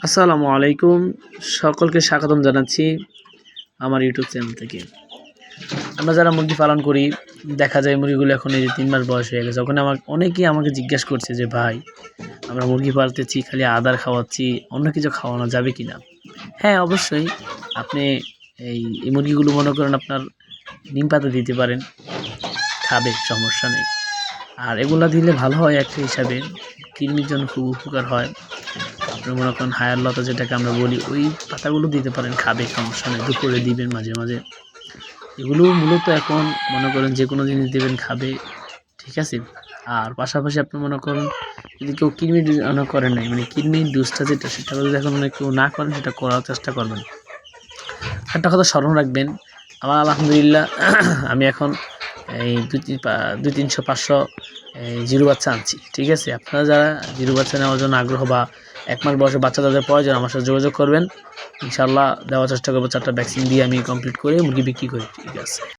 আসসালামু আলাইকুম। সকলকে স্বাগতম জানাচ্ছি আমার ইউটিউব চ্যানেল থেকে। আমরা যারা মুরগি পালন করি, দেখা যায় মুরগিগুলো এখন এই যে 3 মাস বয়স হয়ে গেছে। ওখানে অনেকেই আমাকে জিজ্ঞাসা করছে যে ভাই, আমরা মুরগি পালতেছি, খালি আদার খাওয়াচ্ছি, অন্য কিছু খাওয়ানো যাবে কিনা? হ্যাঁ, অবশ্যই আপনি এই মুরগিগুলো মনে করেন আপনার নিম পাতা দিতে পারেন, খাবে, সমস্যা নেই। আর এগুলা দিলে ভালো হয় একটা হিসাবে, কিডনির জন্য খুব উপকার হয়। আপনার মনে করেন হায়ার লতা যেটাকে আমরা বলি, ওই পাতাগুলো দিতে পারেন, খাবে, সমস্যা নেই। দুপুরে দিবেন মাঝে মাঝে। এগুলো মূলত এখন মনে করেন যে কোনো জিনিস দেবেন, খাবে, ঠিক আছে। আর পাশাপাশি আপনি মনে করেন যদি কেউ কিডনি করেন নাই, মানে কিডনির ডোজটা যেটা, সেটা যদি এখন কেউ না করেন, সেটা করার চেষ্টা করবেন। একটা কথা স্মরণ রাখবেন, আমার আলহামদুলিল্লাহ আমি এখন এই 200-300-500 জিরো বাচ্চা আনছি, ঠিক আছে। আপনারা যারা জিরো বাচ্চা নেওয়ার জন্য আগ্রহ বা 1 মাস বয়সে বাচ্চা তাদের প্রয়োজন, আমার সাথে যোগাযোগ করবেন। ইনশাআল্লাহ দেওয়ার চেষ্টা করবো। 4টা ভ্যাকসিন দিয়ে আমি কমপ্লিট করে মুরগি বিক্রি করি, ঠিক আছে।